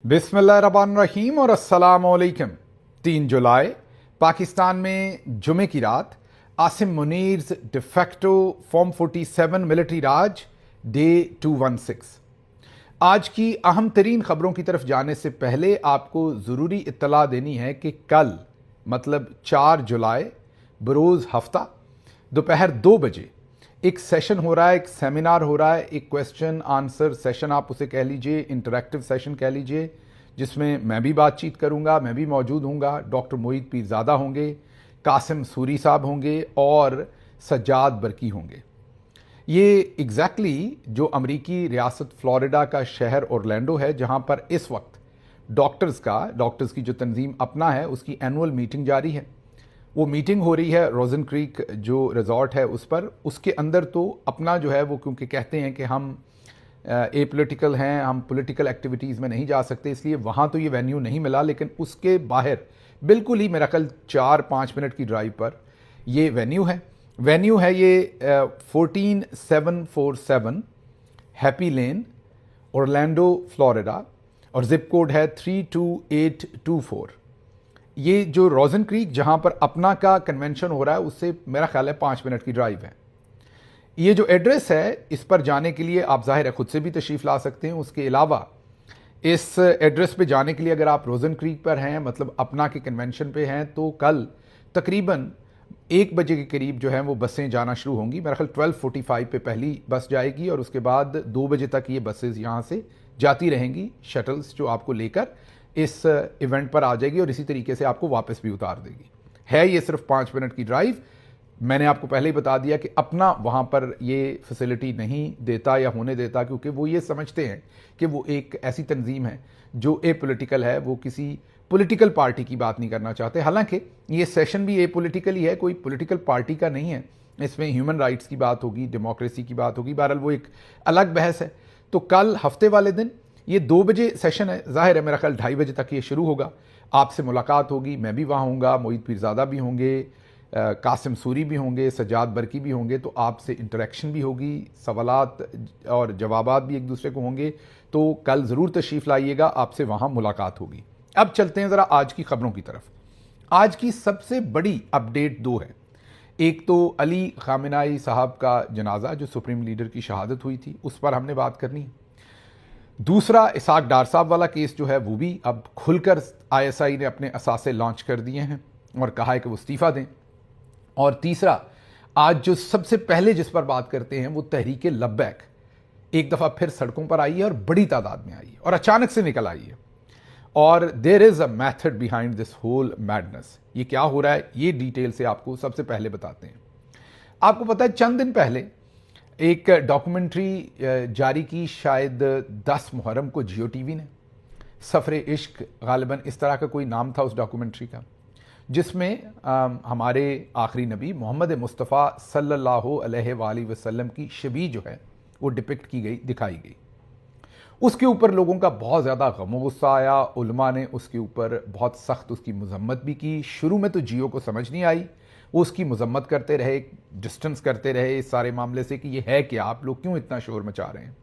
बिस्मिल्लाहिर्रहमानिर्रहीम और अस्सलामुअलैकुम। 3 जुलाई पाकिस्तान में जुमे की रात आसिम मुनीर्स डिफेक्टो फॉर्म 47 मिलिट्री राज डे 216। आज की अहम तरीन खबरों की तरफ जाने से पहले आपको ज़रूरी इत्तला देनी है कि कल मतलब 4 जुलाई बरोज़ हफ्ता दोपहर 2 बजे एक सेशन हो रहा है, एक सेमिनार हो रहा है, एक क्वेश्चन आंसर सेशन आप उसे कह लीजिए, इंटरैक्टिव सेशन कह लीजिए, जिसमें मैं भी बातचीत करूंगा, मैं भी मौजूद हूंगा। डॉक्टर मोईद पीरज़ादा होंगे, कासिम सूरी साहब होंगे और सज्जाद बरकी होंगे। ये एग्जैक्टली जो अमरीकी रियासत फ्लोरिडा का शहर ओरलैंडो है, जहां पर इस वक्त डॉक्टर्स की जो तंजीम अपना है उसकी एनुअल मीटिंग जारी है। वो मीटिंग हो रही है रोजन क्रीक जो रिजॉर्ट है उस पर। उसके अंदर तो अपना जो है वो, क्योंकि कहते हैं कि हम ए पोलिटिकल हैं, हम पॉलिटिकल एक्टिविटीज़ में नहीं जा सकते, इसलिए वहाँ तो ये वेन्यू नहीं मिला। लेकिन उसके बाहर बिल्कुल ही मेरा ख्याल 4-5 मिनट की ड्राइव पर ये वेन्यू है ये 14747 हैप्पी लेन ओरलैंडो फ्लोरिडा और जिप कोड है 32824। ये जो रोजन क्रीक जहां पर अपना का कन्वेंशन हो रहा है उससे मेरा ख्याल है 5 मिनट की ड्राइव है। ये जो एड्रेस है इस पर जाने के लिए आप जाहिर है खुद से भी तशरीफ़ ला सकते हैं। उसके अलावा इस एड्रेस पे जाने के लिए अगर आप रोजन क्रीक पर हैं, मतलब अपना के कन्वेंशन पे हैं, तो कल तकरीबन 1 बजे के करीब जो है वो बसें जाना शुरू होंगी। मेरा ख्याल 12:45 पे पहली बस जाएगी और उसके बाद 2 बजे तक ये बसेज यहाँ से जाती रहेंगी, शटल्स जो आपको लेकर इस इवेंट पर आ जाएगी और इसी तरीके से आपको वापस भी उतार देगी। है ये सिर्फ 5 मिनट की ड्राइव। मैंने आपको पहले ही बता दिया कि अपना वहाँ पर ये फैसिलिटी नहीं देता या होने देता, क्योंकि वो ये समझते हैं कि वो एक ऐसी तंजीम है जो ए पोलिटिकल है, वो किसी पॉलिटिकल पार्टी की बात नहीं करना चाहते। हालांकि ये सेशन भी ए पोलिटिकल ही है, कोई पॉलिटिकल पार्टी का नहीं है। इसमें ह्यूमन राइट्स की बात होगी, डेमोक्रेसी की बात होगी, बहरहाल वो एक अलग बहस है। तो कल हफ्ते वाले दिन ये 2 बजे सेशन है, जाहिर है मेरा ख्याल 2:30 बजे तक ये शुरू होगा। आपसे मुलाकात होगी, मैं भी वहाँ होऊंगा, मोईद पीरज़ादा भी होंगे, कासिम सूरी भी होंगे, सज्जाद बरकी भी होंगे। तो आपसे इंटरेक्शन भी होगी, सवालात और जवाबात भी एक दूसरे को होंगे। तो कल ज़रूर तशरीफ़ लाइएगा, आपसे वहाँ मुलाकात होगी। अब चलते हैं ज़रा आज की खबरों की तरफ। आज की सबसे बड़ी अपडेट 2 है। एक तो अली खामेनाई साहब का जनाजा, जो सुप्रीम लीडर की शहादत हुई थी, उस पर हमने बात करनी है। दूसरा, इसाक डार साहब वाला केस जो है वो भी अब खुलकर ISI ने अपने असासे लॉन्च कर दिए हैं और कहा है कि वो इस्तीफ़ा दें। और तीसरा, आज जो सबसे पहले जिस पर बात करते हैं वो तहरीक लब्बैक एक दफ़ा फिर सड़कों पर आई है और बड़ी तादाद में आई है और अचानक से निकल आई है। और there is a method behind this whole madness. ये क्या हो रहा है ये डिटेल से आपको सबसे पहले बताते हैं। आपको पता है चंद दिन पहले एक डॉक्यूमेंट्री जारी की, शायद 10 मुहर्रम को जियो टीवी ने, सफ़र इश्क गालिबन इस तरह का कोई नाम था उस डॉक्यूमेंट्री का, जिसमें हमारे आखिरी नबी मोहम्मद मुस्तफ़ा सल्लल्लाहु अलैहि वसल्लम की शबी जो है वो डिपिक्ट की गई, दिखाई गई। उसके ऊपर लोगों का बहुत ज़्यादा गम गुस्सा आया। उलमा ने उसके ऊपर बहुत सख्त उसकी मजम्मत भी की। शुरू में तो जियो को समझ नहीं आई, वो उसकी मजम्मत करते रहे, डिस्टेंस करते रहे इस सारे मामले से कि ये है कि आप लोग क्यों इतना शोर मचा रहे हैं।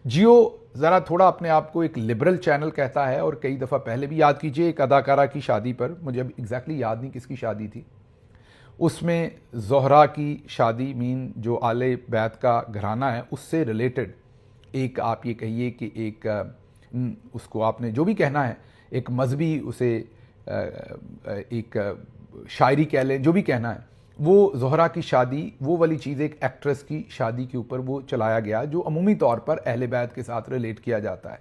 जियो ज़रा थोड़ा अपने आप को एक लिबरल चैनल कहता है और कई दफ़ा पहले भी, याद कीजिए एक अदाकारा की शादी पर, मुझे अब एग्जैक्टली याद नहीं किसकी शादी थी, उसमें ज़ोहरा की शादी, मीन जो आले बैत का घराना है उससे रिलेटेड एक, आप ये कहिए कि एक उसको आपने जो भी कहना है, एक मजहबी उसे एक शायरी कह लें, जो भी कहना है, वो ज़ोहरा की शादी, वो वाली चीज़ एक एक्ट्रेस की शादी के ऊपर वो चलाया गया जो अमूमी तौर पर अहले बैत के साथ रिलेट किया जाता है।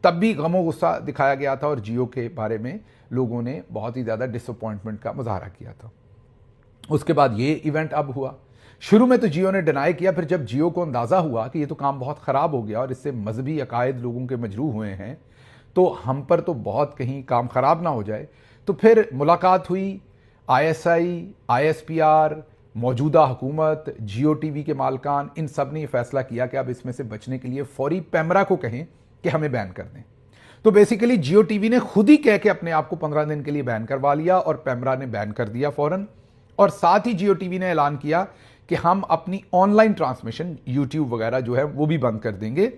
तब भी गम गुस्सा दिखाया गया था और जियो के बारे में लोगों ने बहुत ही ज़्यादा डिसअपॉइंटमेंट का मुजाहरा किया था। उसके बाद ये इवेंट अब हुआ। शुरू में तो जियो ने डिनाई किया, फिर जब जियो को अंदाज़ा हुआ कि ये तो काम बहुत ख़राब हो गया और इससे मजहबी अकायद लोगों के मजरूह हुए हैं, तो हम पर तो बहुत कहीं काम ख़राब ना हो जाए, तो फिर मुलाकात हुई। ISI, ISPR, मौजूदा हुकूमत, जियो टीवी के मालकान, इन सब ने यह फैसला किया कि अब इसमें से बचने के लिए फौरी पैमरा को कहें कि हमें बैन कर दें। तो बेसिकली जियो टीवी ने खुद ही कह के अपने आप को 15 दिन के लिए बैन करवा लिया और पैमरा ने बैन कर दिया फौरन। और साथ ही जियो टीवी ने ऐलान किया कि हम अपनी ऑनलाइन ट्रांसमिशन, यूट्यूब वगैरह जो है वो भी बंद कर देंगे।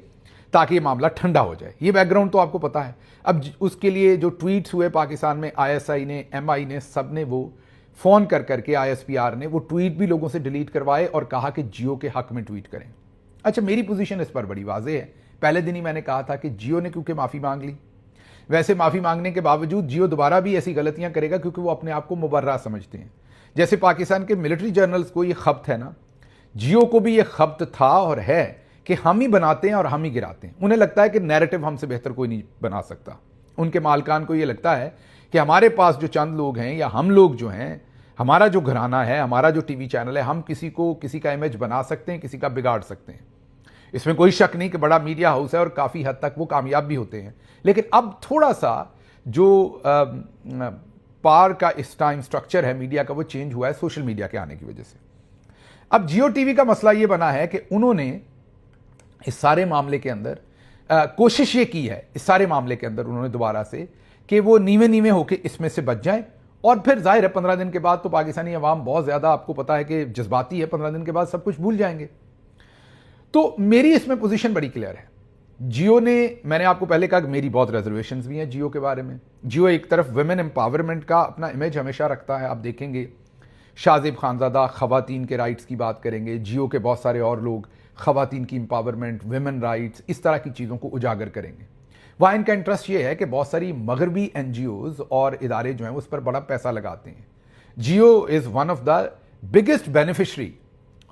ताकि ये मामला ठंडा हो जाए। ये बैकग्राउंड तो आपको पता है। अब उसके लिए जो ट्वीट्स हुए पाकिस्तान में, आईएसआई ने, एमआई ने, सब ने वो फ़ोन कर करके, आईएसपीआर ने वो ट्वीट भी लोगों से डिलीट करवाए और कहा कि जियो के हक में ट्वीट करें। अच्छा, मेरी पोजीशन इस पर बड़ी वाज़ेह है। पहले दिन ही मैंने कहा था कि जियो ने क्योंकि माफ़ी मांग ली, वैसे माफ़ी मांगने के बावजूद जियो दोबारा भी ऐसी गलतियां करेगा क्योंकि वो अपने आप को मुबर्रा समझते हैं। जैसे पाकिस्तान के मिलिट्री जर्नल्स को ये खब्त है ना, जियो को भी ये खब्त था और है कि हम ही बनाते हैं और हम ही गिराते हैं। उन्हें लगता है कि नैरेटिव हमसे बेहतर कोई नहीं बना सकता। उनके मालकान को ये लगता है कि हमारे पास जो चंद लोग हैं या हम लोग जो हैं, हमारा जो घराना है, हमारा जो टीवी चैनल है, हम किसी का इमेज बना सकते हैं, किसी का बिगाड़ सकते हैं। इसमें कोई शक नहीं कि बड़ा मीडिया हाउस है और काफ़ी हद तक वो कामयाब भी होते हैं। लेकिन अब थोड़ा सा जो पार का इस टाइम स्ट्रक्चर है मीडिया का, वो चेंज हुआ है सोशल मीडिया के आने की वजह से। अब जियो टीवी का मसला ये बना है कि उन्होंने इस सारे मामले के अंदर कोशिश ये की है, इस सारे मामले के अंदर उन्होंने दोबारा से कि वो नीवे नीवे होकर इसमें से बच जाएं। और फिर जाहिर है 15 दिन के बाद तो पाकिस्तानी अवाम बहुत ज़्यादा, आपको पता है कि जज्बाती है, 15 दिन के बाद सब कुछ भूल जाएंगे। तो मेरी इसमें पोजीशन बड़ी क्लियर है। जियो ने, मैंने आपको पहले कहा कि मेरी बहुत रिजर्वेशंस भी हैं जियो के बारे में। जियो एक तरफ वुमेन एम्पावरमेंट का अपना इमेज हमेशा रखता है। आप देखेंगे शाहजेब खानजादा खवातीन के राइट्स की बात करेंगे, जियो के बहुत सारे और लोग खवातीन की एम्पावरमेंट, वुमेन राइट्स, इस तरह की चीज़ों को उजागर करेंगे। वहाँ इनका इंटरेस्ट ये है कि बहुत सारी मगरबी एनजीओज और इदारे जो हैं उस पर बड़ा पैसा लगाते हैं। Jio is one of the biggest beneficiary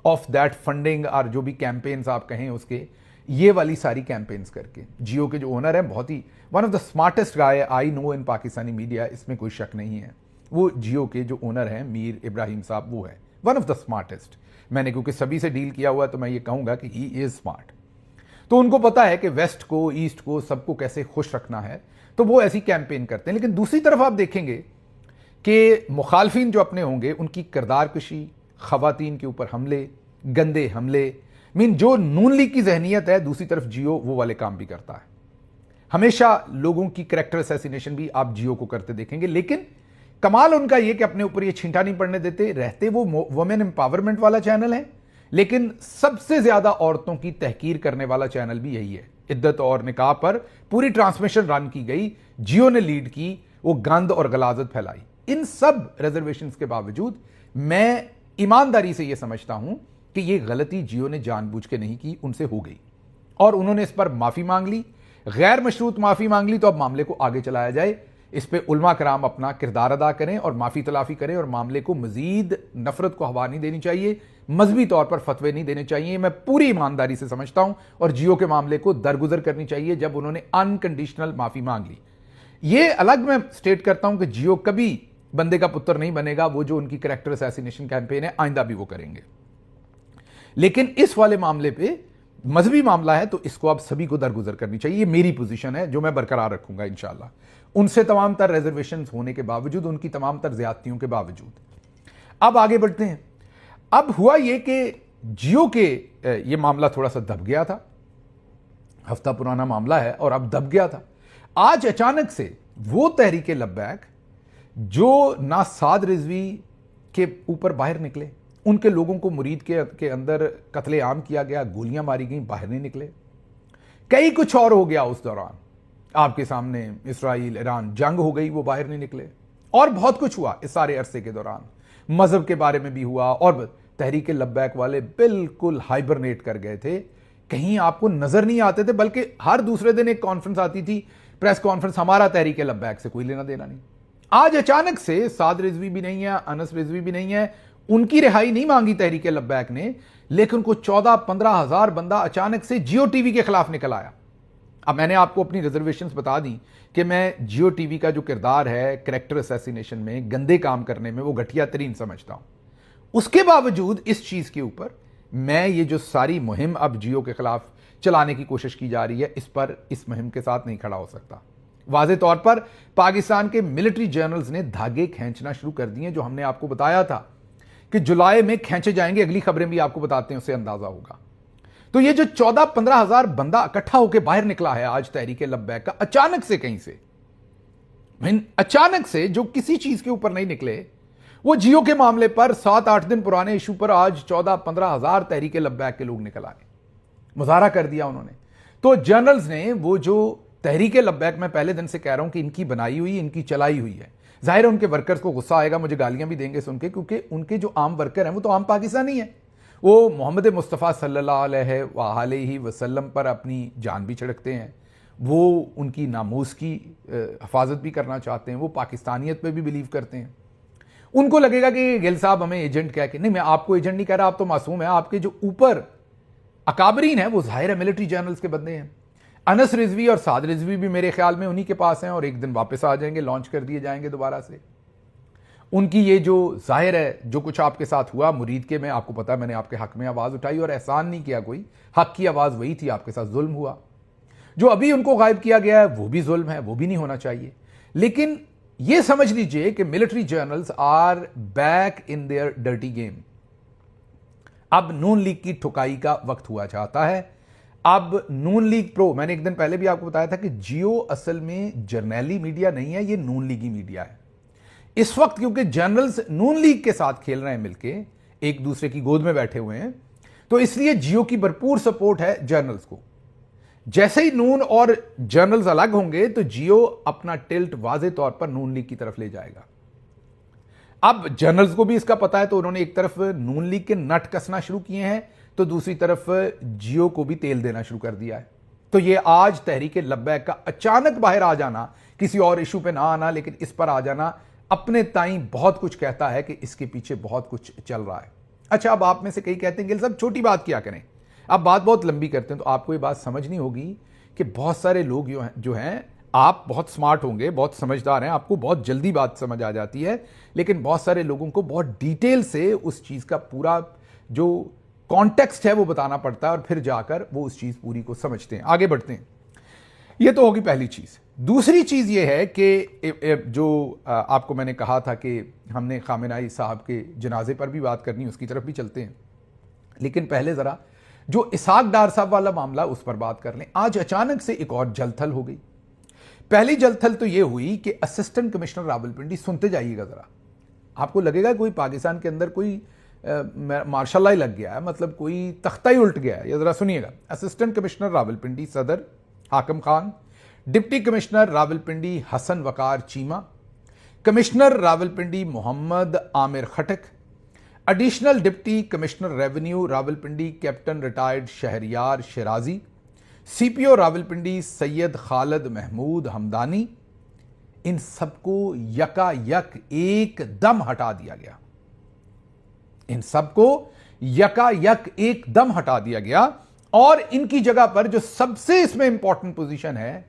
of that funding, और जो भी कैंपेन्स आप कहें उसके, ये वाली सारी कैंपेन्स करके। जियो के जो ओनर हैं बहुत ही one of the smartest guy I know in Pakistani media, इसमें कोई शक नहीं है। वो जियो के जो ओनर हैं मीर इब्राहिम साहब, वो है वन ऑफ द स्मार्टेस्ट। मैंने क्योंकि सभी से डील किया हुआ है तो मैं ये कहूँगा कि ही इज़ स्मार्ट। तो उनको पता है कि वेस्ट को, ईस्ट को, सबको कैसे खुश रखना है, तो वो ऐसी कैंपेन करते हैं। लेकिन दूसरी तरफ आप देखेंगे कि मुखालफिन जो अपने होंगे उनकी किरदार कशी, खवातीन के ऊपर हमले, गंदे हमले, जो नून लीग की जहनीत है, दूसरी तरफ जियो वो वाले काम भी करता है। हमेशा लोगों की कैरेक्टर असैसिनेशन भी आप जियो को करते देखेंगे। लेकिन कमाल उनका यह कि अपने ऊपर ये छींटा नहीं पड़ने देते। रहते वो वुमेन एम्पावरमेंट वाला चैनल है, लेकिन सबसे ज्यादा औरतों की तहकीर करने वाला चैनल भी यही है। इद्दत और निकाह पर पूरी ट्रांसमिशन रन की गई, जियो ने लीड की, वो गंद और गलाजत फैलाई। इन सब रिजर्वेशंस के बावजूद मैं ईमानदारी से यह समझता हूं कि यह गलती जियो ने जानबूझ के नहीं की, उनसे हो गई और उन्होंने इस पर माफी मांग ली, गैर मशरूत माफी मांग ली। तो अब मामले को आगे चलाया जाए, इस पे उलमा कराम अपना किरदार अदा करें और माफी तलाफी करें और मामले को मजीद नफरत को हवा नहीं देनी चाहिए, मजहबी तौर पर फतवे नहीं देने चाहिए। मैं पूरी ईमानदारी से समझता हूं और जियो के मामले को दरगुजर करनी चाहिए जब उन्होंने अनकंडीशनल माफी मांग ली। ये अलग मैं स्टेट करता हूं कि जियो कभी बंदे का पुत्र नहीं बनेगा। वो जो उनकी कैरेक्टर असैसिनेशन कैंपेन है, आइंदा भी वो करेंगे। लेकिन इस वाले मामले पे मजहबी मामला है तो इसको आप सभी को दरगुजर करनी चाहिए। ये मेरी पोजीशन है जो मैं बरकरार रखूंगा इंशाल्लाह, उनसे तमाम तर रिजर्वेशन होने के बावजूद, उनकी तमाम तर ज्यादतियों के बावजूद। अब आगे बढ़ते हैं। अब हुआ ये कि जियो के ये मामला थोड़ा सा दब गया था, हफ्ता पुराना मामला है और अब दब गया था। आज अचानक से वो तहरीक लब्बैक जो ना साद रिजवी के ऊपर बाहर निकले, उनके लोगों को मुरीद के अंदर कत्ले आम किया गया, गोलियां मारी गई, बाहर नहीं निकले। कई कुछ और हो गया उस दौरान, आपके सामने इस्राइल ईरान जंग हो गई, वो बाहर नहीं निकले। और बहुत कुछ हुआ इस सारे अरसे के दौरान, मजहब के बारे में भी हुआ और तहरीक लब्बैक वाले बिल्कुल हाइबरनेट कर गए थे, कहीं आपको नजर नहीं आते थे। बल्कि हर दूसरे दिन एक कॉन्फ्रेंस आती थी, प्रेस कॉन्फ्रेंस, हमारा तहरीक लब्बैक से कोई लेना देना नहीं। आज अचानक से साद रिजवी भी नहीं है, अनस रिजवी भी नहीं है, उनकी रिहाई नहीं मांगी तहरीक लब्बैक ने, लेकिन उनको 14-15 हजार बंदा अचानक से जियो टीवी के खिलाफ निकल आया। अब मैंने आपको अपनी रिजर्वेशंस बता दी कि मैं जियो टीवी का जो किरदार है कैरेक्टर असैसिनेशन में, गंदे काम करने में, वो घटिया तरीन समझता हूं। उसके बावजूद इस चीज के ऊपर मैं ये जो सारी मुहिम अब जियो के खिलाफ चलाने की कोशिश की जा रही है, इस पर, इस मुहिम के साथ नहीं खड़ा हो सकता। वाज़े तौर पर पाकिस्तान के मिलिट्री जर्नल्स ने धागे खींचना शुरू कर दिए, जो हमने आपको बताया था कि जुलाई में खींचे जाएंगे। अगली खबरें भी आपको बताते हैं, उससे अंदाजा होगा। तो ये जो 14-15 हजार बंदा इकट्ठा होकर बाहर निकला है आज तहरीक लब्बैक का, अचानक से, कहीं से, अचानक से, जो किसी चीज के ऊपर नहीं निकले, वो जियो के मामले पर 7-8 दिन पुराने इशू पर आज 14-15 हजार तहरीक लब्बैक के लोग निकल आए, मुजाहरा कर दिया उन्होंने। तो जर्नल्स ने वो जो तहरीक लब्बैक, मैं पहले दिन से कह रहा हूं कि इनकी बनाई हुई, इनकी चलाई हुई है। जाहिर है उनके वर्कर्स को गुस्सा आएगा, मुझे गालियां भी देंगे सुन के, क्योंकि उनके जो आम वर्कर हैं वो तो आम पाकिस्तानी है। वो मोहम्मद मुस्तफ़ा सल्लल्लाहु अलैहि वसल्लम पर अपनी जान भी छिड़कते हैं, वो उनकी नामूस की हिफाजत भी करना चाहते हैं, वो पाकिस्तानियत पे भी बिलीव करते हैं। उनको लगेगा कि गिल साहब हमें एजेंट कह के, नहीं मैं आपको एजेंट नहीं कह रहा, आप तो मासूम है, आपके जो ऊपर अकाबरीन है वो जाहिर है मिलिट्री जर्नल्स के बंदे हैं। अनस रिजवी और साद रिजवी भी मेरे ख्याल में उन्हीं के पास हैं और एक दिन वापस आ जाएंगे, लॉन्च कर दिए जाएंगे दोबारा से। उनकी ये जो जाहिर है जो कुछ आपके साथ हुआ मुरीद के में, आपको पता है मैंने आपके हक में आवाज़ उठाई और एहसान नहीं किया कोई, हक की आवाज़ वही थी, आपके साथ जुल्म हुआ। जो अभी उनको गायब किया गया है वो भी जुल्म है, वो भी नहीं होना चाहिए। लेकिन ये समझ लीजिए कि military generals are back in their dirty game. अब नून लीग की ठुकाई का वक्त हुआ चाहता है। अब नून लीग प्रो, मैंने एक दिन पहले भी आपको बताया था कि जियो असल में जर्नैली मीडिया नहीं है, ये नून लीगी मीडिया है। इस वक्त क्योंकि जर्नल्स नून लीग के साथ खेल रहे हैं, मिलके एक दूसरे की गोद में बैठे हुए हैं, तो इसलिए जियो की भरपूर सपोर्ट है जर्नल्स को। जैसे ही नून और जर्नल्स अलग होंगे तो जियो अपना टिल्ट वाज़े तौर पर नून लीग की तरफ ले जाएगा। अब जर्नल्स को भी इसका पता है, तो उन्होंने एक तरफ नून लीग के नट कसना शुरू किए हैं, तो दूसरी तरफ जियो को भी तेल देना शुरू कर दिया है। तो ये आज तहरीक लब्बैक का अचानक बाहर आ जाना, किसी और इशू पे ना आना लेकिन इस पर आ जाना, अपने ताई बहुत कुछ कहता है कि इसके पीछे बहुत कुछ चल रहा है। अच्छा, अब आप में से कई कहते हैं गिल साहब छोटी बात क्या करें, आप बात बहुत लंबी करते हैं। तो आपको ये बात समझनी होगी कि बहुत सारे लोग जो हैं, आप बहुत स्मार्ट होंगे, बहुत समझदार हैं, आपको बहुत जल्दी बात समझ आ जाती है, लेकिन बहुत सारे लोगों को बहुत डिटेल से उस चीज़ का पूरा जो कॉन्टेक्स्ट है वो बताना पड़ता है और फिर जाकर वो उस चीज़ पूरी को समझते हैं। आगे बढ़ते हैं। ये तो होगी पहली चीज़। दूसरी चीज़ ये है कि जो आपको मैंने कहा था कि हमने खामेनाई साहब के जनाजे पर भी बात करनी, उसकी तरफ भी चलते हैं, लेकिन पहले ज़रा जो इसहाक डार साहब वाला मामला उस पर बात कर लें। आज अचानक से एक और जलथल हो गई। पहली जलथल तो ये हुई कि असिस्टेंट कमिश्नर रावलपिंडी, सुनते जाइएगा ज़रा, आपको लगेगा कोई पाकिस्तान के अंदर कोई मार्शल लॉ लग गया है, मतलब कोई तख्ता ही उल्ट गया है। ये ज़रा सुनिएगा। Assistant commissioner Rawalpindi Sadar Hakam Khan, deputy commissioner Rawalpindi Hasan Waqar Cheema, commissioner Rawalpindi Mohammad Aamir Khattak, additional deputy commissioner revenue Rawalpindi captain retired Shahryar Shirazi, CPO Rawalpindi Syed Khalid Mahmood Hamdani, इन सबको यकायक एकदम हटा दिया गया। इन सबको यकायक एकदम हटा दिया गया और इनकी जगह पर जो सबसे इसमें इंपॉर्टेंट पोजीशन है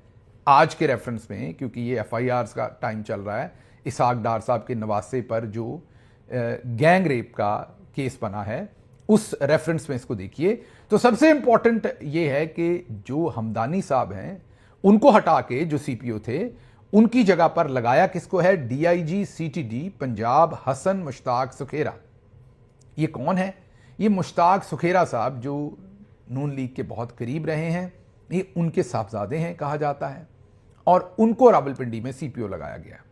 आज के रेफरेंस में, क्योंकि ये एफआईआर का टाइम चल रहा है, इसहाक डार साहब के नवासे पर जो गैंग रेप का केस बना है, उस रेफरेंस में इसको देखिए। तो सबसे इंपॉर्टेंट ये है कि जो हमदानी साहब हैं उनको हटा के जो सीपीओ थे उनकी जगह पर लगाया किसको है, डीआईजी सीटीडी पंजाब हसन मुश्ताक सुखेरा। ये कौन है? ये मुश्ताक सुखेरा साहब जो नून लीग के बहुत करीब रहे हैं, ये उनके साहबजादे हैं कहा जाता है, और उनको रावलपिंडी में सीपीओ लगाया गया।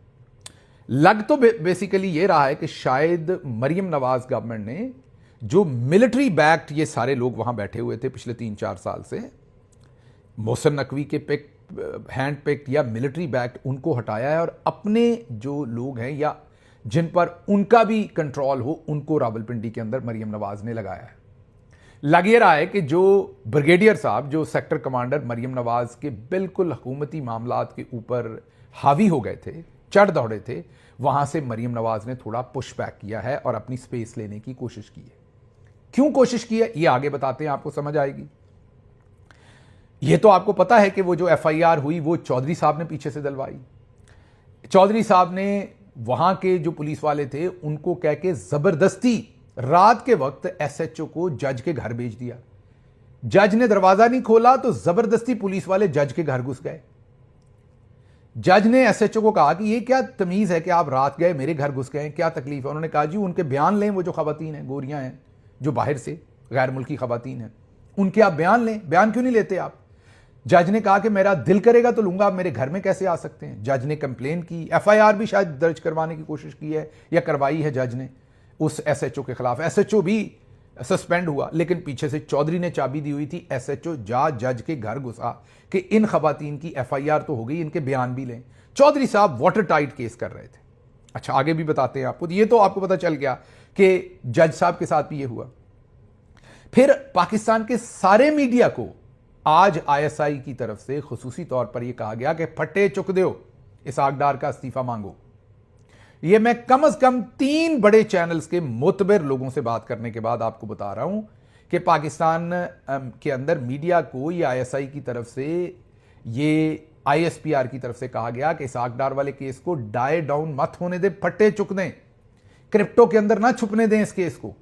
लग तो बेसिकली ये रहा है कि शायद मरियम नवाज गवर्नमेंट ने, जो मिलिट्री बैक्ड ये सारे लोग वहां बैठे हुए थे पिछले 3-4 साल से, मोहसिन नकवी के हैंड पिक्ड या मिलिट्री बैक्ड, उनको हटाया है और अपने जो लोग हैं या जिन पर उनका भी कंट्रोल हो उनको रावलपिंडी के अंदर मरियम नवाज ने लगाया है। लग ये रहा है कि जो ब्रिगेडियर साहब, जो सेक्टर कमांडर मरियम नवाज के बिल्कुल हुकूमती मामलात के ऊपर हावी हो गए थे, चढ़ दौड़े थे, वहां से मरियम नवाज ने थोड़ा पुश बैक किया है और अपनी स्पेस लेने की कोशिश की है। क्यों कोशिश की है ये आगे बताते हैं, आपको समझ आएगी। ये तो आपको पता है कि वो जो एफआईआर हुई वो चौधरी साहब ने पीछे से दलवाई। चौधरी साहब ने वहां के जो पुलिस वाले थे उनको कह के जबरदस्ती रात के वक्त एसएचओ को जज के घर भेज दिया। जज ने दरवाजा नहीं खोला तो जबरदस्ती पुलिस वाले जज के घर घुस गए। जज ने एसएचओ को कहा कि ये क्या तमीज है कि आप रात गए मेरे घर घुस गए, क्या तकलीफ है? उन्होंने कहा जी उनके बयान लें, वो जो खवातीन हैं, गोरियां हैं जो बाहर से गैर मुल्की खवातीन हैं, उनके आप बयान लें। बयान क्यों नहीं लेते आप? जज ने कहा कि मेरा दिल करेगा तो लूंगा, आप मेरे घर में कैसे आ सकते हैं? जज ने कंप्लेन की, एफआईआर भी शायद दर्ज करवाने की कोशिश की है या करवाई है जज ने उस एसएचओ के खिलाफ। एसएचओ भी सस्पेंड हुआ, लेकिन पीछे से चौधरी ने चाबी दी हुई थी, एसएचओ जा जज के घर घुसा कि इन खवातीन की एफआईआर तो हो गई, इनके बयान भी लें। चौधरी साहब वाटर टाइट केस कर रहे थे। अच्छा, आगे भी बताते हैं आपको। ये तो आपको पता चल गया कि जज साहब के साथ भी ये हुआ। फिर पाकिस्तान के सारे मीडिया को आज आईएसआई की तरफ से खुसूसी तौर पर यह कहा गया कि फटे चुक दो, इसहाक डार का इस्तीफा मांगो। यह मैं कम से कम 3 बड़े चैनल्स के मोतबर लोगों से बात करने के बाद आपको बता रहा हूं कि पाकिस्तान के अंदर मीडिया को ये आईएसआई की तरफ से, ये आईएसपीआर की तरफ से कहा गया कि इसहाक डार वाले केस को डाई डाउन मत होने दे, फटे चुक दें, क्रिप्टो के अंदर ना छुपने दें इस केस को।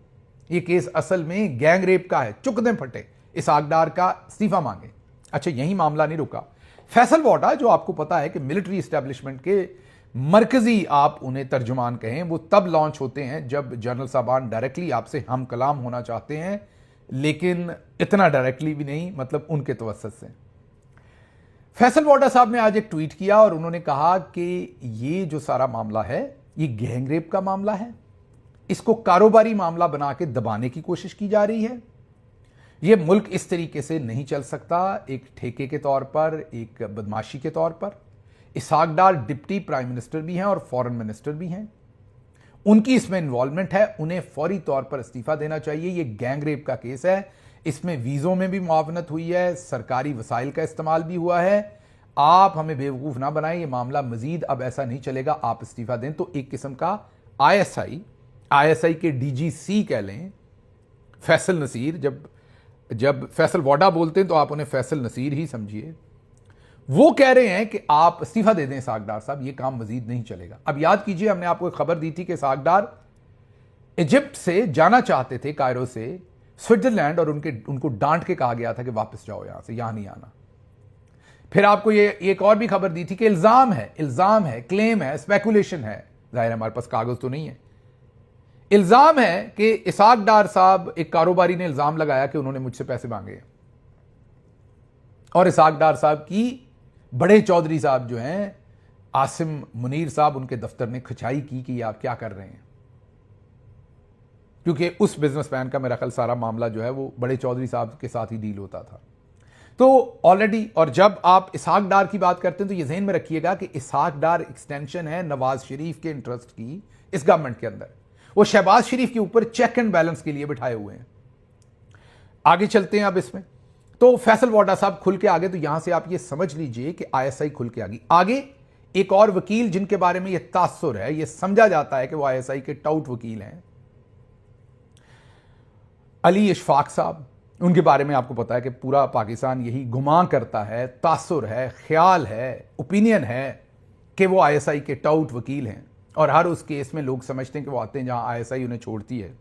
ये केस असल में गैंग रेप का है, चुक दें फटे, इसहाक डार का इस्तीफा मांगे। अच्छा, यही मामला नहीं रुका। फैसल वोडा, जो आपको पता है कि मिलिट्री एस्टेब्लिशमेंट के मरकजी आप उन्हें तर्जुमान कहें, वो तब लॉन्च होते हैं जब जनरल साहबान डायरेक्टली आपसे हम कलाम होना चाहते हैं, लेकिन इतना डायरेक्टली भी नहीं, मतलब उनके तवस्सुत से। फैसल वोडा साहब ने आज एक ट्वीट किया और उन्होंने कहा कि ये जो सारा मामला है ये गैंग रेप का मामला है, इसको कारोबारी मामला बना के दबाने की कोशिश की जा रही है। ये मुल्क इस तरीके से नहीं चल सकता, एक ठेके के तौर पर, एक बदमाशी के तौर पर। इसहाक डार डिप्टी प्राइम मिनिस्टर भी हैं और फॉरेन मिनिस्टर भी हैं, उनकी इसमें इन्वॉल्वमेंट है, उन्हें फौरी तौर पर इस्तीफा देना चाहिए। ये गैंग रेप का केस है, इसमें वीज़ों में भी मुआवनत हुई है, सरकारी वसाइल का इस्तेमाल भी हुआ है। आप हमें बेवकूफ़ ना बनाएं, ये मामला मजीद अब ऐसा नहीं चलेगा, आप इस्तीफा दें। तो एक किस्म का आईएसआई के डीजीसी कह लें, फैसल नसीर, जब फैसल वोडा बोलते हैं तो आप उन्हें फैसल नसीर ही समझिए, वो कह रहे हैं कि आप इस्तीफा दे दें इसहाक डार साहब, ये काम मजीद नहीं चलेगा। अब याद कीजिए, हमने आपको एक खबर दी थी कि इसहाक डार इजिप्ट से जाना चाहते थे, कायरो से स्विट्जरलैंड, और उनको डांट के कहा गया था कि वापस जाओ यहां से, यहां नहीं आना। फिर आपको ये एक और भी खबर दी थी कि इल्जाम है, क्लेम है, स्पेकुलेशन है, जाहिर है हमारे पास कागज तो नहीं है, इल्जाम है कि इसहाक डार साहब, एक कारोबारी ने इल्जाम लगाया कि उन्होंने मुझसे पैसे मांगे, और इसहाक डार साहब की बड़े चौधरी साहब जो हैं, आसिम मुनीर साहब, उनके दफ्तर ने खिंचाई की कि आप क्या कर रहे हैं, क्योंकि उस बिजनेसमैन का मेरा ख्याल सारा मामला जो है वो बड़े चौधरी साहब के साथ ही डील होता था। तो ऑलरेडी, और जब आप इसहाक डार की बात करते हैं तो ये ज़हन में रखिएगा कि इसहाक डार एक्सटेंशन है नवाज शरीफ के इंटरेस्ट की इस गवर्नमेंट के अंदर। वो शहबाज शरीफ के ऊपर चेक एंड बैलेंस के लिए बिठाए हुए हैं। आगे चलते हैं अब इसमें। तो फैसल वोडा साहब खुल के आगे, तो यहां से आप ये समझ लीजिए कि आईएसआई खुल के आगे एक और वकील जिनके बारे में यह तासुर है, यह समझा जाता है कि वो आईएसआई के टाउट वकील हैं, अली इशफाक साहब। उनके बारे में आपको पता है कि पूरा पाकिस्तान यही गुमान करता है, तासुर है, ख्याल है, ओपिनियन है कि वो आईएसआई के टाउट वकील हैं, और हर उस केस में लोग समझते हैं कि वो आते हैं जहां आईएसआई उन्हें छोड़ती है।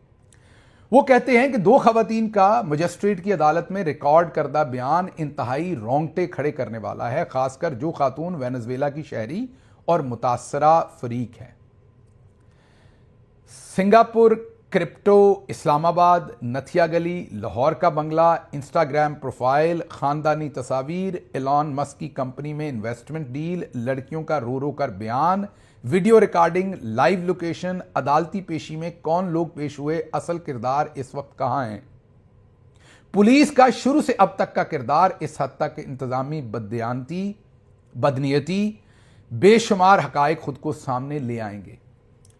वो कहते हैं कि 2 खवातीन का मजिस्ट्रेट की अदालत में रिकॉर्ड करदा बयान इंतहाई रोंगटे खड़े करने वाला है, खासकर जो खातून वेनेजुएला की शहरी और मुतासरा फरीक है। सिंगापुर, क्रिप्टो, इस्लामाबाद, नथिया गली, लाहौर का बंगला, इंस्टाग्राम प्रोफाइल, खानदानी तस्वीर, एलॉन मस्क की कंपनी में इन्वेस्टमेंट डील, लड़कियों का रो रो कर बयान, वीडियो रिकॉर्डिंग, लाइव लोकेशन, अदालती पेशी में कौन लोग पेश हुए, असल किरदार इस वक्त कहां हैं, पुलिस का शुरू से अब तक का किरदार, इस हद तक इंतजामी बदनीयती, बेशुमार हकायक खुद को सामने ले आएंगे।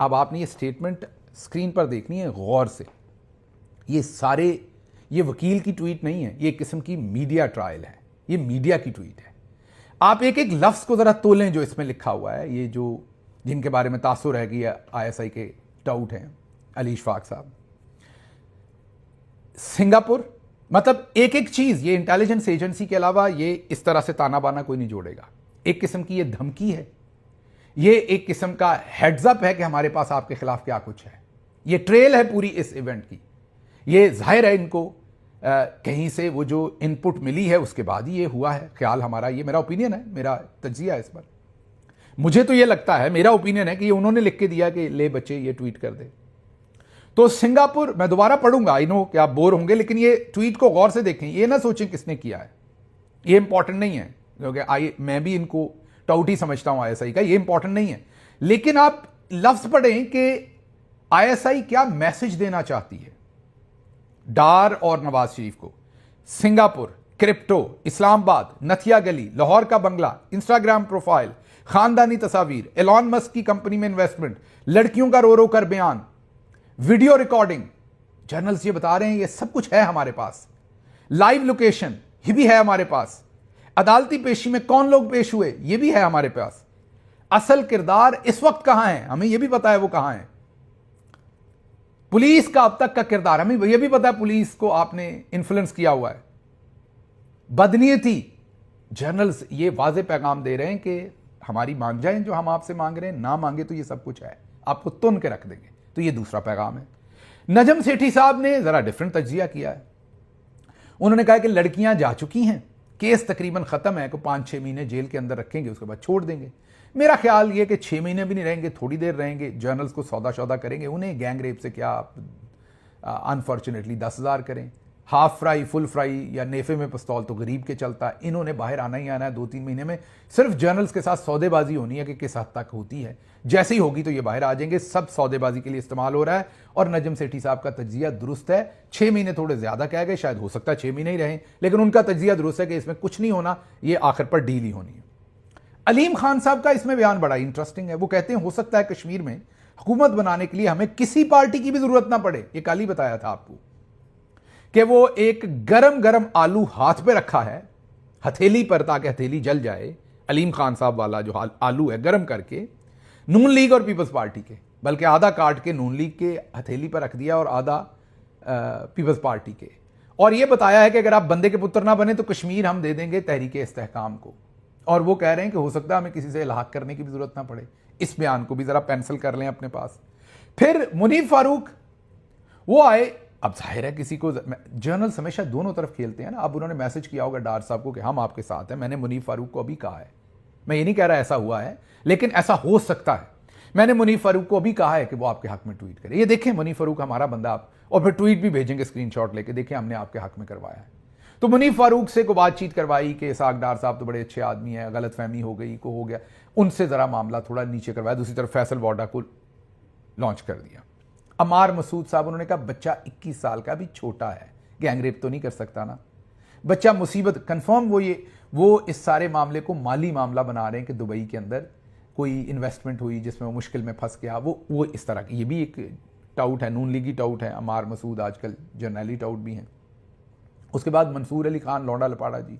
अब आपने ये स्टेटमेंट स्क्रीन पर देखनी है गौर से। ये वकील की ट्वीट नहीं है, ये एक किस्म की मीडिया ट्रायल है, ये मीडिया की ट्वीट है। आप एक एक लफ्ज को जरा तोलें जो इसमें लिखा हुआ है। ये जो जिनके बारे में तासुर है कि आईएसआई के टाउट हैं, अली इशफाक साहब, सिंगापुर, मतलब एक एक चीज, ये इंटेलिजेंस एजेंसी के अलावा ये इस तरह से ताना बाना कोई नहीं जोड़ेगा। एक किस्म की ये धमकी है, ये एक किस्म का हेड्स अप है कि हमारे पास आपके खिलाफ क्या कुछ है। ये ट्रेल है पूरी इस इवेंट की। ये जाहिर है इनको कहीं से वो जो इनपुट मिली है उसके बाद ही ये हुआ है। ख्याल हमारा, ये मेरा ओपिनियन है, मेरा तज्जिया है इस पर। मुझे तो ये लगता है, मेरा ओपिनियन है कि ये उन्होंने लिख के दिया कि ले बच्चे ये ट्वीट कर दे। तो सिंगापुर, मैं दोबारा पढ़ूंगा, आई नो कि आप बोर होंगे, लेकिन ये ट्वीट को गौर से देखें, ये ना सोचें किसने किया है, ये इंपॉर्टेंट नहीं है, क्योंकि मैं भी इनको टाउट ही समझता हूं आईएसआई का, ये इंपॉर्टेंट नहीं है। लेकिन आप लफ्ज पढ़ें कि आईएसआई क्या मैसेज देना चाहती है। डार और नवाज शरीफ को, सिंगापुर, क्रिप्टो, इस्लामाबाद, नथिया गली, लाहौर का बंगला, इंस्टाग्राम प्रोफाइल, खानदानी तस्वीर, एलॉन मस्क की कंपनी में इन्वेस्टमेंट, लड़कियों का रो रो कर बयान, वीडियो रिकॉर्डिंग, जर्नल्स ये बता रहे हैं ये सब कुछ है हमारे पास। लाइव लोकेशन ये भी है हमारे पास। अदालती पेशी में कौन लोग पेश हुए ये भी है हमारे पास। असल किरदार इस वक्त कहां है हमें यह भी पता है वो कहां है। पुलिस का अब तक का किरदार हमें यह भी पता है, पुलिस को आपने इन्फ्लुएंस किया हुआ है। बदनीयती, जर्नल्स ये वाजे पैगाम दे रहे हैं कि हमारी मान जाएं जो हम आपसे मांग रहे हैं, ना मांगे तो ये सब कुछ है, आपको तुन के रख देंगे। तो ये दूसरा पैगाम है। नजम सेठी साहब ने जरा डिफरेंट तज्जिया किया है। उन्होंने कहा कि लड़कियां जा चुकी हैं, केस तकरीबन खत्म है, को 5-6 महीने जेल के अंदर रखेंगे, उसके बाद छोड़ देंगे। मेरा ख्याल ये कि 6 महीने भी नहीं रहेंगे, थोड़ी देर रहेंगे, जर्नल्स को सौदा शौदा करेंगे। उन्हें गैंग रेप से क्या अनफॉर्चुनेटली 10,000 करें। हाफ फ्राई, फुल फ्राई या नेफे में पिस्तौल तो गरीब के चलता है। इन्होंने बाहर आना ही आना है 2-3 महीने में। सिर्फ जर्नल्स के साथ सौदेबाजी होनी है कि किस हद तक होती है। जैसे ही होगी तो ये बाहर आ जाएंगे। सब सौदेबाजी के लिए इस्तेमाल हो रहा है। और नजम सेठी साहब का तज्जिया दुरुस्त है। 6 महीने थोड़े ज्यादा कह गए, शायद हो सकता है 6 महीने ही रहें, लेकिन उनका तज्जिया दुरुस्त है कि इसमें कुछ नहीं होना, ये आखिर पर डील ही होनी है। अलीम खान साहब का इसमें बयान बड़ा इंटरेस्टिंग है। वो कहते हैं हो सकता है कश्मीर में हुकूमत बनाने के लिए हमें किसी पार्टी की भी जरूरत ना पड़े। ये कल ही बताया था आपको कि वो एक गरम गरम आलू हाथ पे रखा है हथेली पर, ताकि हथेली जल जाए। अलीम खान साहब वाला जो आलू है गरम करके, नून लीग और पीपल्स पार्टी के, बल्कि आधा काट के नून लीग के हथेली पर रख दिया और आधा पीपल्स पार्टी के। और ये बताया है कि अगर आप बंदे के पुत्र ना बने तो कश्मीर हम दे देंगे तहरीक इस्तेहकाम को। और वो कह रहे हैं कि हो सकता है हमें किसी से इल्हाक करने की भी जरूरत ना पड़े। इस बयान को भी जरा पेंसिल कर लें अपने पास। फिर मुनीफ फारूक वो आए। अब जाहिर है किसी को, जर्नल्स हमेशा दोनों तरफ खेलते हैं ना। अब उन्होंने मैसेज किया होगा डार साहब को कि हम आपके साथ हैं। मैंने मुनीफ फारूक को अभी कहा है, मैं ये नहीं कह रहा ऐसा हुआ है, लेकिन ऐसा हो सकता है। मैंने मुनीफ फारूक को अभी कहा है कि वो आपके हक में ट्वीट करे। ये देखें मुनीफ फारूक हमारा बंदा, आप और फिर ट्वीट भी भेजेंगे स्क्रीनशॉट लेके, देखें हमने आपके हक में करवाया है। तो मुनीफ फारूक से को बातचीत करवाई कि इसाक डार साहब तो बड़े अच्छे आदमी हैं, गलत फहमी हो गई, को हो गया, उनसे जरा मामला थोड़ा नीचे करवाया। दूसरी तरफ फैसल वाडा को लॉन्च कर दिया। अमार मसूद साहब, उन्होंने कहा बच्चा 21 साल का भी छोटा है, गैंगरेप तो नहीं कर सकता ना बच्चा, मुसीबत कंफर्म। वो इस सारे मामले को माली मामला बना रहे हैं कि दुबई के अंदर कोई इन्वेस्टमेंट हुई जिसमें वो मुश्किल में फंस गया। वो इस तरह की, ये भी एक टाउट है, नून लीगी टाउट है। अमार मसूद आजकल जर्नैली टाउट भी हैं। उसके बाद मंसूर अली खान लौंडा लपाड़ा जी,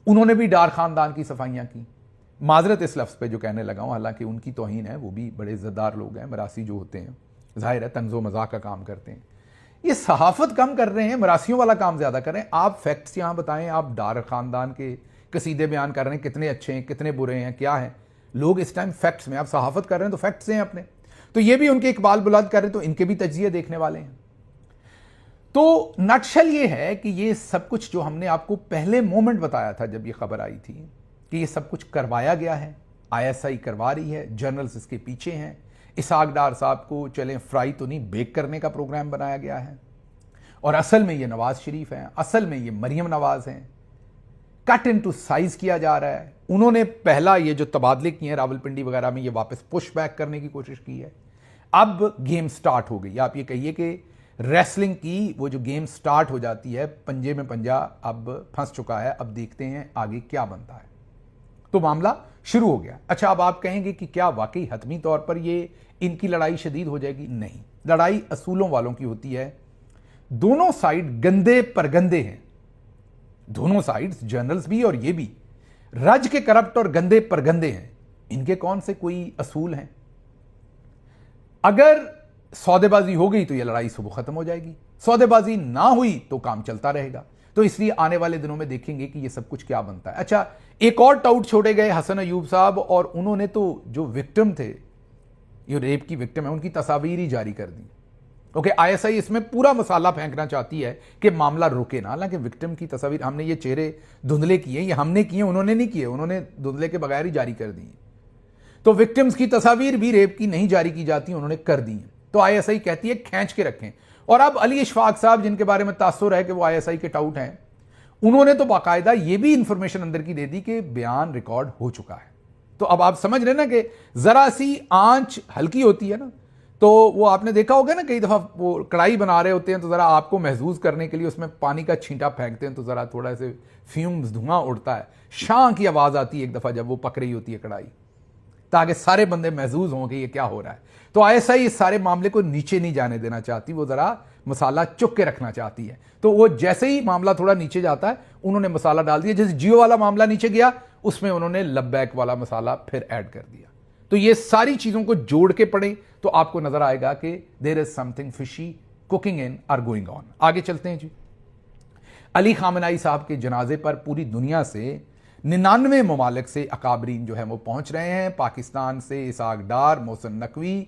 उन्होंने भी डार खानदान की सफाइयाँ की। माजरत इस लफ्ज़ पे जो कहने लगा हूँ, हालांकि उनकी तौहीन है, वो भी बड़े इज़्ज़तदार लोग हैं। मरासी जो होते हैं जाहिर है तंज़ो मजाक का काम करते हैं। ये सहाफ़त कम कर रहे हैं, मरासियों वाला काम ज़्यादा कर रहे हैं। आप फैक्ट्स यहाँ बताएं। आप डार ख़ानदान के कसीदे बयान कर रहे हैं, कितने अच्छे हैं, कितने बुरे हैं, क्या हैं। लोग इस टाइम फैक्ट्स में, आप सहाफ़त कर रहे हैं तो फैक्ट्स हैं अपने। तो ये भी उनके इकबाल बुलंद कर रहे हैं, तो इनके भी तज्जिए देखने वाले हैं। तो नटशल ये है कि ये सब कुछ जो हमने आपको पहले मोमेंट बताया था जब ये खबर आई थी कि ये सब कुछ करवाया गया है, ISI करवा रही है, जर्नल्स इसके पीछे हैं। इसाक डार साहब को चलें फ्राई तो नहीं, बेक करने का प्रोग्राम बनाया गया है। और असल में ये नवाज शरीफ हैं, असल में ये मरियम नवाज हैं। कट इनटू साइज किया जा रहा है। उन्होंने पहला ये जो तबादले किए हैं रावलपिंडी वगैरह में, ये वापस पुश बैक करने की कोशिश की है। अब गेम स्टार्ट हो गई। आप ये कहिए कि रेसलिंग की वो जो गेम स्टार्ट हो जाती है, पंजे में पंजा अब फंस चुका है। अब देखते हैं आगे क्या बनता है। तो मामला शुरू हो गया। अच्छा, अब आप कहेंगे कि क्या वाकई हतमी तौर पर ये इनकी लड़ाई शदीद हो जाएगी? नहीं, लड़ाई असूलों वालों की होती है। दोनों साइड गंदे परगंदे हैं, दोनों साइड्स, जर्नल्स भी और ये भी रज के करप्ट और गंदे परगंदे हैं। इनके कौन से कोई असूल हैं? अगर सौदेबाजी हो गई तो यह लड़ाई सुबह खत्म हो जाएगी, सौदेबाजी ना हुई तो काम चलता रहेगा। तो इसलिए आने वाले दिनों में देखेंगे कि यह सब कुछ क्या बनता है। अच्छा, एक और टाउट छोड़े गए हसन अयूब साहब, और उन्होंने तो जो विक्टिम थे, जो रेप की विक्टिम है, उनकी तस्वीर ही जारी कर दी। ओके, ISI इसमें पूरा मसाला फेंकना चाहती है कि मामला रुके ना। हालांकि विक्टिम की तस्वीर, हमने ये चेहरे धुंधले किए, ये हमने किए, उन्होंने नहीं किए, उन्होंने धुंधले के बगैर ही जारी कर दी। तो विक्टिम्स की तस्वीर भी रेप की नहीं जारी की जाती, उन्होंने कर दी। तो ISI कहती है खींच के रखें। और अब अली इशफाक साहब, जिनके बारे में तासुर है कि वो ISI के टाउट हैं, उन्होंने तो बाकायदा ये भी इंफॉर्मेशन अंदर की दे दी कि बयान रिकॉर्ड हो चुका है। तो अब आप समझ रहे ना कि जरा सी आंच हल्की होती है ना, तो वो आपने देखा होगा ना, कई दफ़ा वो कढ़ाई बना रहे होते हैं तो ज़रा आपको महसूस करने के लिए उसमें पानी का छींटा फेंकते हैं तो ज़रा थोड़ा से फ्यूम्स, धुआं उड़ता है, शां की आवाज़ आती है एक दफ़ा जब वो पक रही होती है कढ़ाई, ताकि सारे बंदे महसूस हों कि ये क्या हो रहा है। तो आईएसआई इस सारे मामले को नीचे नहीं जाने देना चाहती, वो ज़रा मसाला चुक के रखना चाहती है। तो वो जैसे ही मामला थोड़ा नीचे जाता है उन्होंने मसाला डाल दिया। जैसे जियो वाला मामला नीचे गया उसमें उन्होंने लब्बैक वाला मसाला फिर ऐड कर दिया। तो ये सारी चीज़ों को जोड़ के पढ़ें तो आपको नजर आएगा कि there is something fishy cooking in or going on. आगे चलते हैं जी। अली खामनाई साहब के जनाजे पर पूरी दुनिया से 99 ममालिक से अकाबरीन जो है वो पहुंच रहे हैं। पाकिस्तान से इसाक डार, मोहसिन नकवी,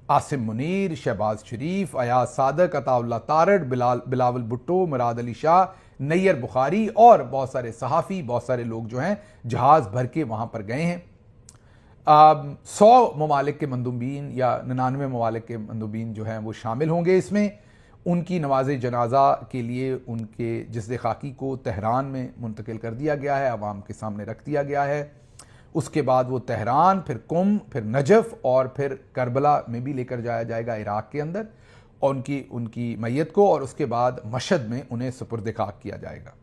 आसिम मुनीर, शहबाज शरीफ, अयाज सादक, अताउल्लाह तारड़, बिलावल भुट्टो, मुराद अली शाह, नैयर बुखारी और बहुत सारे सहाफ़ी, बहुत सारे लोग जो हैं जहाज़ भर के वहाँ पर गए हैं। 100 ममालिक के मंदूबीन या 99 ममालिक के मंदूबीन जो हैं वो शामिल होंगे इसमें। उनकी नवाज़ जनाजा के लिए उनके जिस्द खाकी को तेहरान में मुंतकिल कर दिया गया है, आवाम के सामने रख दिया गया है। उसके बाद वो तेहरान, फिर कुम, फिर नजफ़ और फिर करबला में भी लेकर जाया जाएगा इराक़ के अंदर, और उनकी मैयत को, और उसके बाद मशहद में उन्हें सुपुर्द खाक किया जाएगा।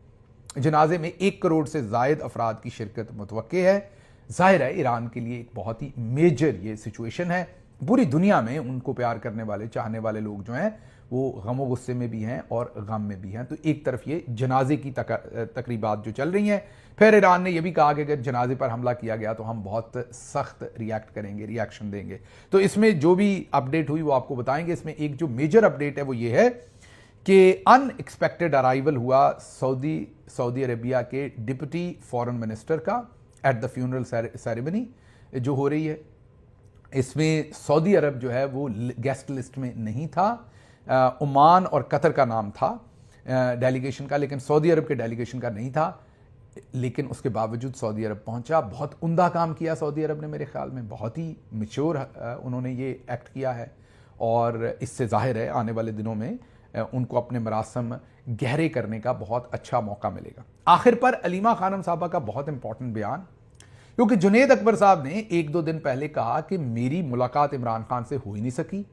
जनाजे में 1 करोड़ से ज़ायद अफराद की शिरकत मुतवक्के है। ज़ाहिर है ईरान के लिए एक बहुत ही मेजर ये सिचुएशन है। पूरी दुनिया में उनको प्यार करने वाले, चाहने वाले लोग जो हैं वो गम व गुस्से में भी हैं और गम में भी हैं। तो एक तरफ ये जनाजे की तकरीबात जो चल रही हैं, फिर ईरान ने यह भी कहा कि अगर जनाजे पर हमला किया गया तो हम बहुत सख्त रिएक्शन देंगे। तो इसमें जो भी अपडेट हुई वो आपको बताएंगे। इसमें एक जो मेजर अपडेट है वो ये है कि अनएक्सपेक्टेड अराइवल हुआ सऊदी अरेबिया के डिप्टी फॉरेन मिनिस्टर का एट द फ्यूनरल सेरेमनी जो हो रही है। इसमें सऊदी अरब जो है वो गेस्ट लिस्ट में नहीं था। ओमान और कतर का नाम था डेलीगेशन का, लेकिन सऊदी अरब के डेलीगेशन का नहीं था। लेकिन उसके बावजूद सऊदी अरब पहुंचा। बहुत उम्दा काम किया सऊदी अरब ने, मेरे ख्याल में बहुत ही मैच्योर उन्होंने ये एक्ट किया है, और इससे जाहिर है आने वाले दिनों में उनको अपने मरासम गहरे करने का बहुत अच्छा मौका मिलेगा। आखिर पर अलीमा खानम साहबा का बहुत इंपॉर्टेंट बयान, क्योंकि जुनेद अकबर साहब ने 1-2 दिन पहले कहा कि मेरी मुलाकात इमरान खान से हो ही नहीं सकी,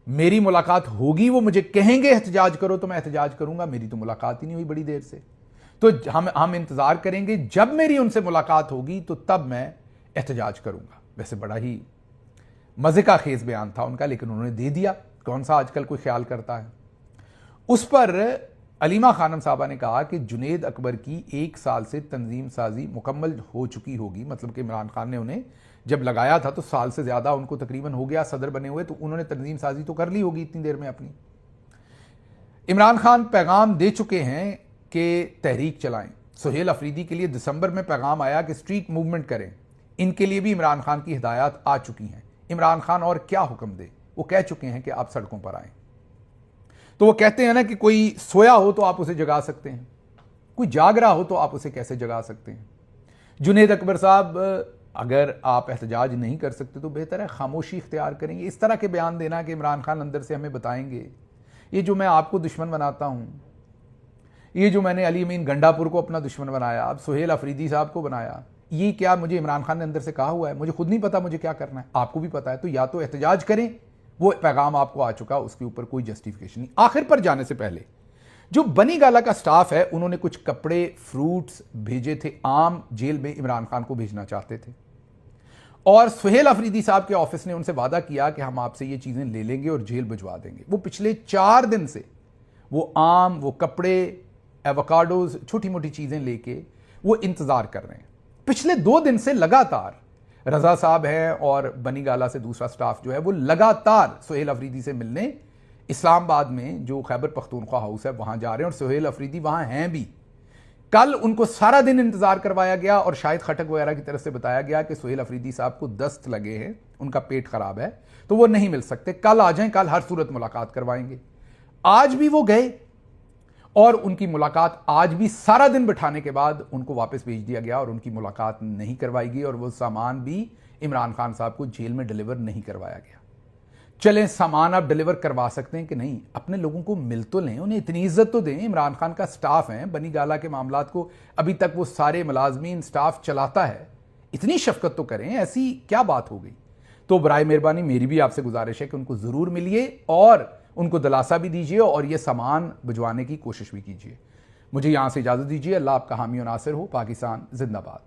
मेरी मुलाकात होगी वो मुझे कहेंगे एहतजाज करो तो मैं एहतजाज करूंगा, मेरी तो मुलाकात ही नहीं हुई बड़ी देर से। तो हम इंतजार करेंगे, जब मेरी उनसे मुलाकात होगी तो तब मैं एहतजाज करूंगा। वैसे बड़ा ही मजे का खेज बयान था उनका, लेकिन उन्होंने दे दिया। कौन सा आजकल कोई ख्याल करता है। उस पर अलीमा खानम साहबा ने कहा कि जुनेद अकबर की 1 साल से तंजीम साजी मुकम्मल हो चुकी होगी। मतलब कि इमरान खान ने उन्हें जब लगाया था तो साल से ज़्यादा उनको तकरीबन हो गया सदर बने हुए, तो उन्होंने तंजीम साजी तो कर ली होगी इतनी देर में अपनी। इमरान खान पैगाम दे चुके हैं कि तहरीक चलाएं। सुहेल अफरीदी के लिए दिसंबर में पैगाम आया कि स्ट्रीट मूवमेंट करें। इनके लिए भी इमरान खान की हिदायत आ चुकी हैं। इमरान खान और क्या हुक्म दे, वो कह चुके हैं कि आप सड़कों पर आएं। तो वो कहते हैं ना कि कोई सोया हो तो आप उसे जगा सकते हैं, कोई जाग रहा हो तो आप उसे कैसे जगा सकते हैं। जुनेद अकबर साहब, अगर आप एहतजाज नहीं कर सकते तो बेहतर है खामोशी इख्तियार करेंगे। इस तरह के बयान देना कि इमरान खान अंदर से हमें बताएंगे, ये जो मैं आपको दुश्मन बनाता हूं, ये जो मैंने अली अमीन गंडापुर को अपना दुश्मन बनाया, अब सुहेल अफरीदी साहब को बनाया, ये क्या मुझे इमरान खान ने अंदर से कहा हुआ है? मुझे खुद नहीं पता मुझे क्या करना है, आपको भी पता है। तो या तो एहतजाज करें, वो पैगाम आपको आ चुका, उसके ऊपर कोई जस्टिफिकेशन नहीं। आखिर पर जाने से पहले जो बनी गाला का स्टाफ है उन्होंने कुछ कपड़े, फ्रूट्स भेजे थे। आम जेल में इमरान खान को भेजना चाहते थे, और सुहेल अफरीदी साहब के ऑफिस ने उनसे वादा किया कि हम आपसे ये चीजें ले लेंगे और जेल भिजवा देंगे। वो पिछले 4 दिन से वो आम, वो कपड़े, एवोकाडोज, छोटी मोटी चीजें लेके वो इंतजार कर रहे हैं। पिछले 2 दिन से लगातार रजा साहब हैं और बनी गाला से दूसरा स्टाफ जो है वो लगातार सुहेल अफरीदी से मिलने इस्लामाबाद में जो खैबर पख्तूनख्वा हाउस है वहां जा रहे हैं, और सुहेल अफरीदी वहां हैं भी। कल उनको सारा दिन इंतजार करवाया गया और शायद खटक वगैरह की तरफ से बताया गया कि सुहेल अफरीदी साहब को दस्त लगे हैं, उनका पेट खराब है, तो वो नहीं मिल सकते, कल आ जाएं, कल हर सूरत मुलाकात करवाएंगे। आज भी वो गए और उनकी मुलाकात आज भी सारा दिन बिठाने के बाद उनको वापस भेज दिया गया और उनकी मुलाकात नहीं करवाई गई, और वो सामान भी इमरान खान साहब को जेल में डिलीवर नहीं करवाया गया। चलें, सामान आप डिलीवर करवा सकते हैं कि नहीं, अपने लोगों को मिल तो लें, उन्हें इतनी इज्जत तो दें। इमरान खान का स्टाफ है, बनी गाला के मामलात को अभी तक वो सारे मुलाजमीन स्टाफ चलाता है, इतनी शफकत तो करें। ऐसी क्या बात हो गई? तो बराए मेहरबानी मेरी भी आपसे गुजारिश है कि उनको ज़रूर मिलिए और उनको दिलासा भी दीजिए और ये सामान भिजवाने की कोशिश भी कीजिए। मुझे यहाँ से इजाज़त दीजिए। अल्लाह आपका हामी और नासिर हो। पाकिस्तान जिंदाबाद।